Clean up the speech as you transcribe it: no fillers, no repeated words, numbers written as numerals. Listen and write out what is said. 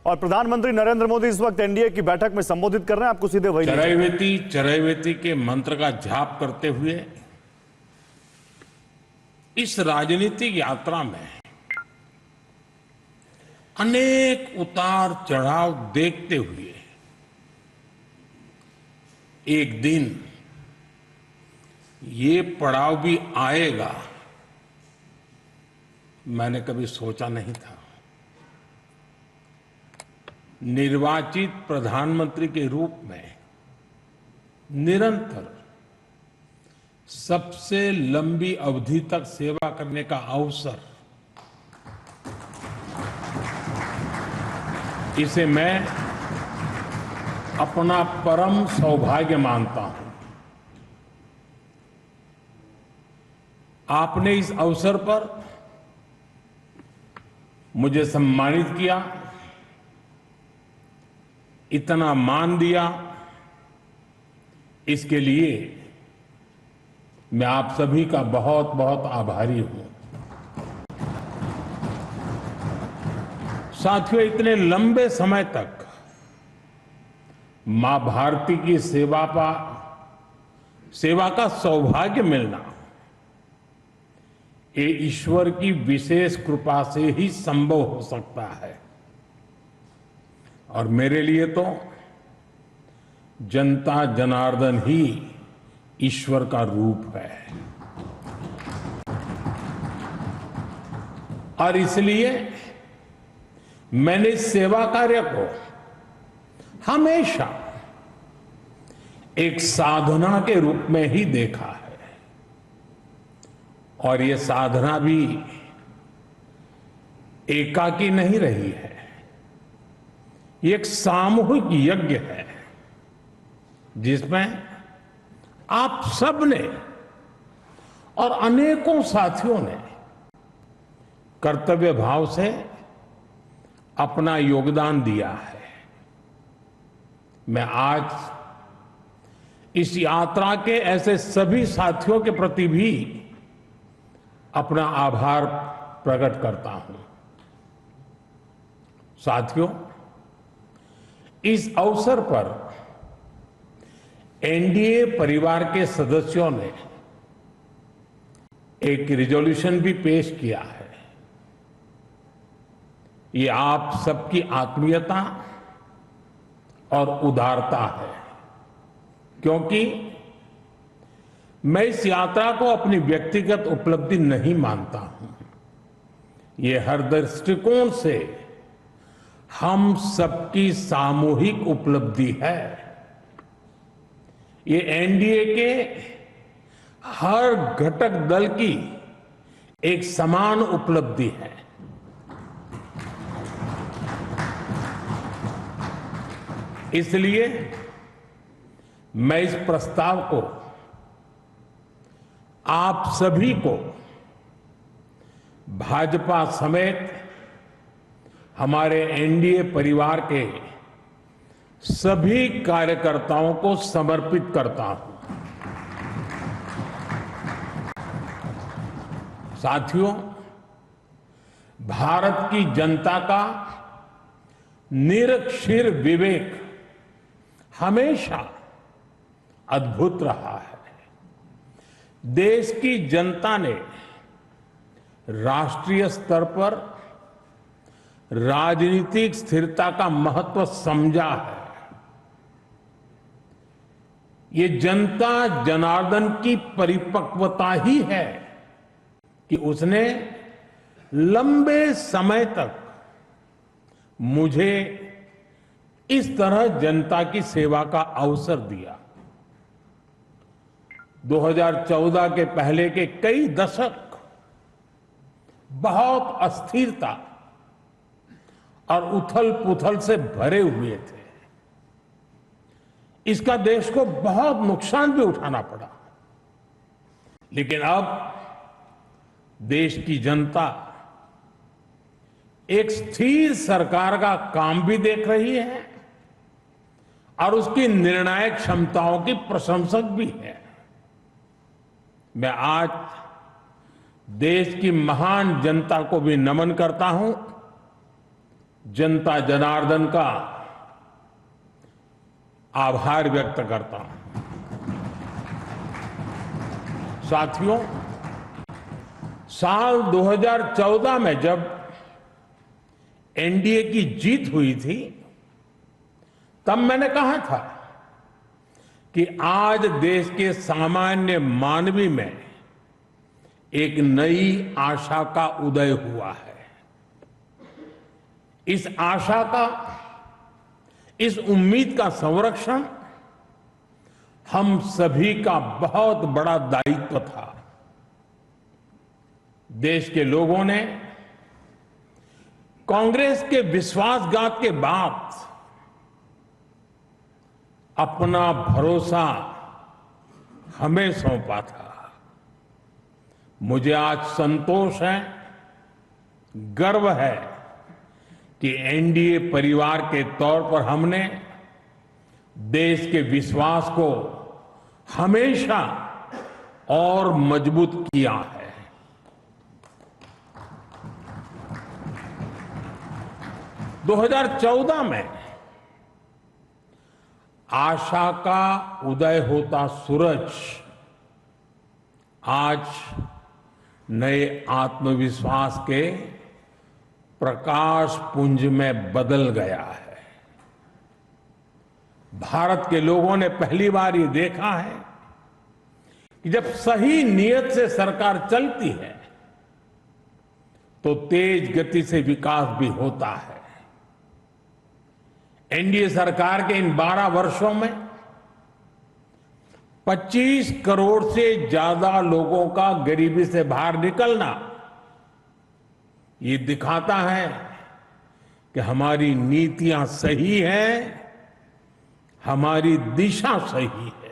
और प्रधानमंत्री नरेंद्र मोदी इस वक्त एनडीए की बैठक में संबोधित कर रहे हैं, आपको सीधे वही चरैवेति चरैवेति के मंत्र का जाप करते हुए इस राजनीतिक यात्रा में अनेक उतार चढ़ाव देखते हुए एक दिन ये पड़ाव भी आएगा, मैंने कभी सोचा नहीं था। निर्वाचित प्रधानमंत्री के रूप में निरंतर सबसे लंबी अवधि तक सेवा करने का अवसर, इसे मैं अपना परम सौभाग्य मानता हूं। आपने इस अवसर पर मुझे सम्मानित किया, इतना मान दिया, इसके लिए मैं आप सभी का बहुत बहुत आभारी हूं। साथियों, इतने लंबे समय तक मां भारती की सेवा का सौभाग्य मिलना, ये ईश्वर की विशेष कृपा से ही संभव हो सकता है। और मेरे लिए तो जनता जनार्दन ही ईश्वर का रूप है। और इसलिए मैंने इस सेवा कार्य को हमेशा एक साधना के रूप में ही देखा है। और ये साधना भी एकाकी नहीं रही है, ये एक सामूहिक यज्ञ है जिसमें आप सबने और अनेकों साथियों ने कर्तव्य भाव से अपना योगदान दिया है। मैं आज इस यात्रा के ऐसे सभी साथियों के प्रति भी अपना आभार प्रकट करता हूं। साथियों, इस अवसर पर एनडीए परिवार के सदस्यों ने एक रिजोल्यूशन भी पेश किया है। ये आप सबकी आत्मीयता और उदारता है, क्योंकि मैं इस यात्रा को अपनी व्यक्तिगत उपलब्धि नहीं मानता हूं। ये हर दृष्टिकोण से हम सबकी सामूहिक उपलब्धि है। ये एनडीए के हर घटक दल की एक समान उपलब्धि है। इसलिए मैं इस प्रस्ताव को आप सभी को भाजपा समेत हमारे एनडीए परिवार के सभी कार्यकर्ताओं को समर्पित करता हूं। साथियों, भारत की जनता का निरक्षीर विवेक हमेशा अद्भुत रहा है। देश की जनता ने राष्ट्रीय स्तर पर राजनीतिक स्थिरता का महत्व समझा है। ये जनता जनार्दन की परिपक्वता ही है कि उसने लंबे समय तक मुझे इस तरह जनता की सेवा का अवसर दिया। 2014 के पहले के कई दशक बहुत अस्थिरता और उथल पुथल से भरे हुए थे। इसका देश को बहुत नुकसान भी उठाना पड़ा। लेकिन अब देश की जनता एक स्थिर सरकार का काम भी देख रही है और उसकी निर्णायक क्षमताओं की प्रशंसक भी है। मैं आज देश की महान जनता को भी नमन करता हूं जनता जनार्दन का आभार व्यक्त करता हूं। साथियों, साल 2014 में जब एनडीए की जीत हुई थी, तब मैंने कहा था कि आज देश के सामान्य मानवी में एक नई आशा का उदय हुआ है। इस आशा का, इस उम्मीद का संरक्षण हम सभी का बहुत बड़ा दायित्व था। देश के लोगों ने कांग्रेस के विश्वासघात के बाद अपना भरोसा हमें सौंपा था। मुझे आज संतोष है, गर्व है कि एनडीए परिवार के तौर पर हमने देश के विश्वास को हमेशा और मजबूत किया है। दो 2014 में आशा का उदय होता सूरज आज नए आत्मविश्वास के प्रकाश पुंज में बदल गया है। भारत के लोगों ने पहली बार ये देखा है कि जब सही नीयत से सरकार चलती है तो तेज गति से विकास भी होता है। एनडीए सरकार के इन 12 वर्षों में 25 करोड़ से ज्यादा लोगों का गरीबी से बाहर निकलना ये दिखाता है कि हमारी नीतियां सही हैं, हमारी दिशा सही है।